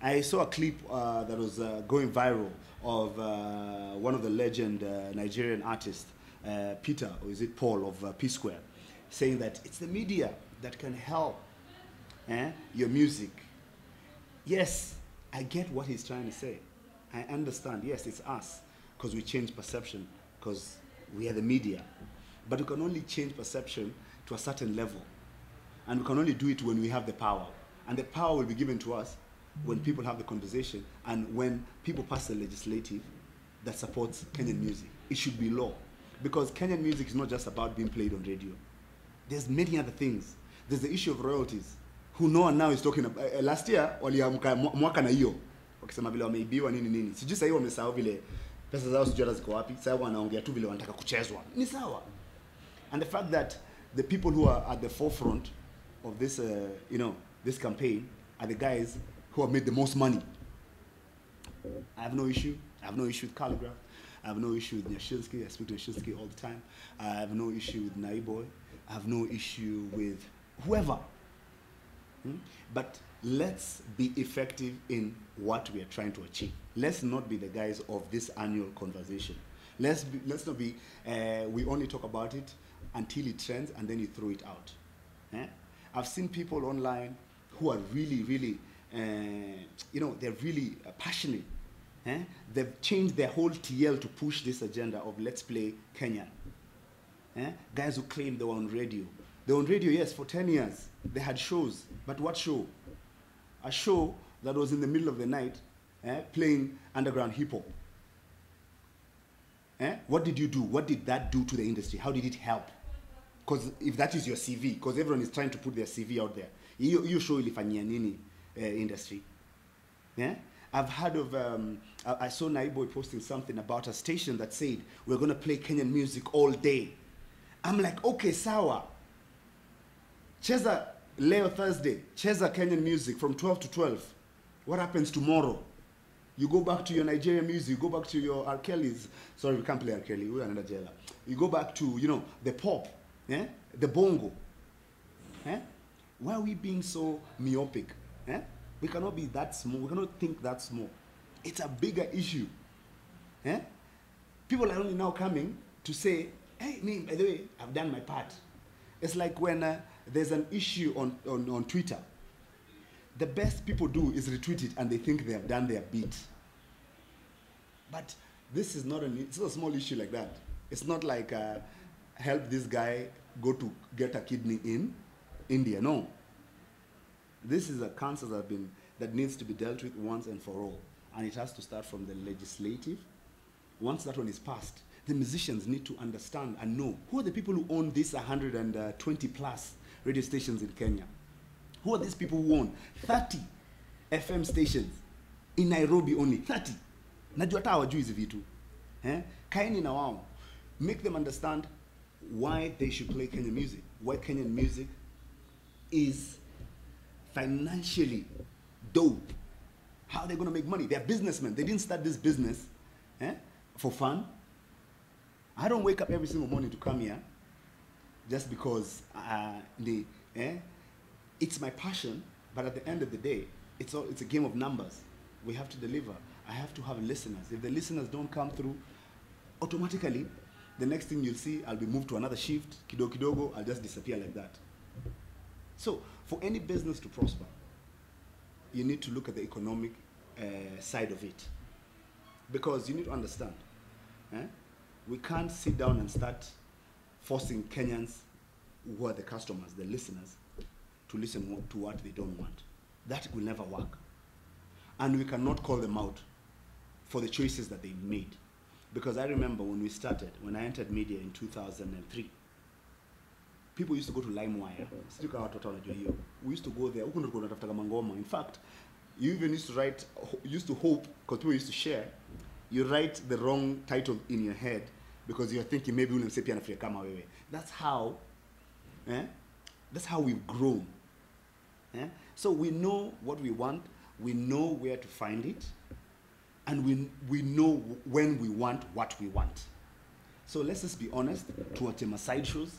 I saw a clip that was going viral of one of the legend Nigerian artists, Peter, or is it Paul of P Square, saying that it's the media that can help your music. Yes, I get what he's trying to say. I understand. Yes, it's us because we change perception because we are the media. But we can only change perception to a certain level. And we can only do it when we have the power. And the power will be given to us when people have the conversation and when people pass the legislative that supports Kenyan music. It should be law. Because Kenyan music is not just about being played on radio. There's many other things. There's the issue of royalties. Who no one now is talking about. Last year, waliamka mwaka na hiyo. Wakisema vile wameibiwa nini nini. Sijui sasa hiyo wamesahau vile pesa zao sijui ziko wapi. Sasa wanaongea tu vile wanataka kuchezwa. Ni sawa. And the fact that the people who are at the forefront of this, this campaign are the guys who have made the most money. I have no issue. I have no issue with Calligraph. I have no issue with Nyashinsky. I speak to Nyashinsky all the time. I have no issue with Naiboy. I have no issue with whoever. But let's be effective in what we are trying to achieve. Let's not be the guys of this annual conversation. Let's not be, we only talk about it until it trends and then you throw it out. I've seen people online who are really, really, they're really passionate. They've changed their whole TL to push this agenda of let's play Kenyan. Guys who claim they were on radio. They were on radio, yes, for 10 years. They had shows. But what show? A show that was in the middle of the night playing underground hip-hop. What did you do? What did that do to the industry? How did it help? Because if that is your CV, because everyone is trying to put their CV out there, you show ilifanyia nini industry. I've heard of, I saw Naiboy posting something about a station that said, we're going to play Kenyan music all day. I'm like, okay, sawa. Cheza Leo Thursday, cheza Kenyan music from 12 to 12. What happens tomorrow? You go back to your Nigerian music, you go back to your R. Kelly's. Sorry, we can't play R. Kelly, we're another jailer. You go back to, the pop, the bongo. Why are we being so myopic? We cannot be that small, we cannot think that small. It's a bigger issue. People are only now coming to say, hey, me, by the way, I've done my part. It's like when there's an issue on Twitter. The best people do is retweet it and they think they have done their bit. But this is it's not a small issue like that. It's not like help this guy go to get a kidney in India, no. This is a cancer that needs to be dealt with once and for all. And it has to start from the legislative. Once that one is passed, the musicians need to understand and know who are the people who own these 120 plus radio stations in Kenya. Who are these people who own 30 FM stations in Nairobi only? 30. Najua hata hawajui hizi vitu. Kaeni na wao. Make them understand why they should play Kenyan music. Why Kenyan music is financially dope. How are they going to make money? They're businessmen. They didn't start this business for fun. I don't wake up every single morning to come here just because it's my passion, but at the end of the day, it's a game of numbers. We have to deliver. I have to have listeners. If the listeners don't come through, automatically, the next thing you'll see, I'll be moved to another shift, kidogo, I'll just disappear like that. So, for any business to prosper, you need to look at the economic side of it. Because you need to understand, we can't sit down and start forcing Kenyans, who are the customers, the listeners, to listen to what they don't want. That will never work. And we cannot call them out for the choices that they made. Because I remember when I entered media in 2003, people used to go to LimeWire. We used to go there. In fact, you even used to hope, because people used to share, you write the wrong title in your head because you're thinking maybe we'll say piano free kama wewe. That's how we've grown. So we know what we want, we know where to find it, and we know when we want what we want. So let's just be honest, to watch my side shows.